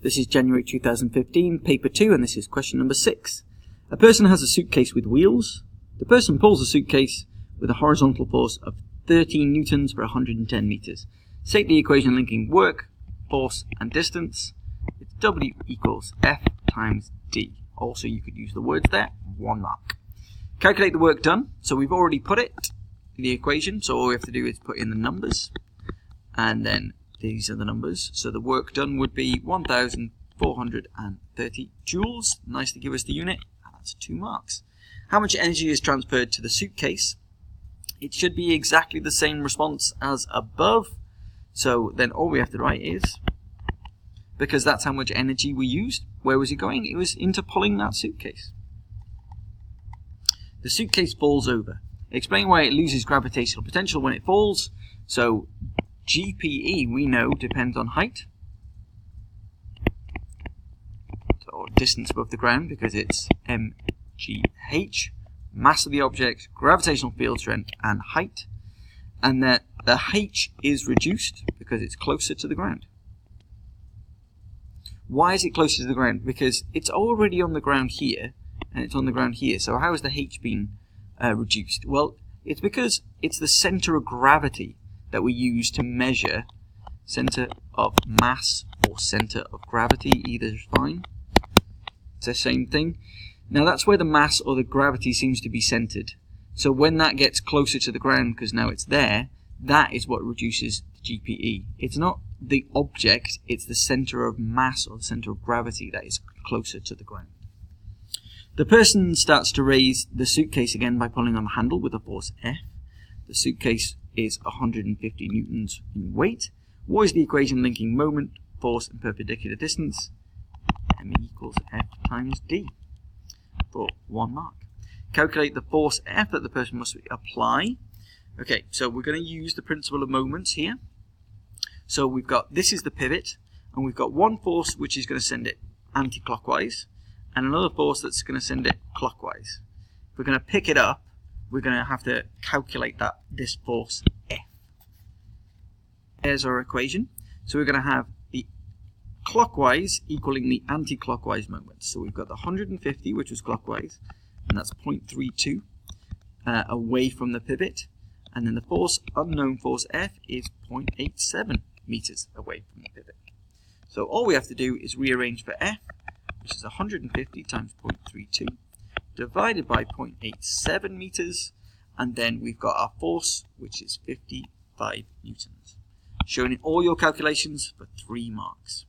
This is January 2015, paper 2, and this is question number 6. A person has a suitcase with wheels. The person pulls the suitcase with a horizontal force of 13 newtons per 110 meters. State the equation linking work, force, and distance. It's W equals F times D. Also, you could use the words there, 1 mark. Calculate the work done. So we've already put it in the equation, so all we have to do is put in the numbers, and then these are the numbers. So the work done would be 1,430 joules. Nice to give us the unit. That's 2 marks. How much energy is transferred to the suitcase? It should be exactly the same response as above. So then all we have to write is, because that's how much energy we used, where was it going? It was into pulling that suitcase. The suitcase falls over. Explain why it loses gravitational potential when it falls. So GPE, we know, depends on height, or distance above the ground, because it's mgh, mass of the object, gravitational field strength, and height. And that the h is reduced because it's closer to the ground. Why is it closer to the ground? Because it's already on the ground here, and it's on the ground here. So how has the h been reduced? Well, it's because it's the center of gravity that we use to measure center of mass or center of gravity. Either is fine. It's the same thing. Now that's where the mass or the gravity seems to be centered. So when that gets closer to the ground, because now it's there, that is what reduces the GPE. It's not the object, it's the center of mass or the center of gravity that is closer to the ground. The person starts to raise the suitcase again by pulling on the handle with a force F. The suitcase is 150 newtons in weight. What is the equation linking moment, force, and perpendicular distance? M equals F times D for 1 mark. Calculate the force F that the person must apply. Okay, so we're going to use the principle of moments here. So we've got, this is the pivot, and we've got one force which is going to send it anti-clockwise, and another force that's going to send it clockwise. If we're going to pick it up, we're going to have to calculate this force F. There's our equation. So we're going to have the clockwise equaling the anti-clockwise moment. So we've got the 150, which was clockwise, and that's 0.32 away from the pivot. And then the force, unknown force F, is 0.87 meters away from the pivot. So all we have to do is rearrange for F, which is 150 times 0.32, divided by 0.87 meters, and then we've got our force, which is 55 newtons. Shown in all your calculations for 3 marks.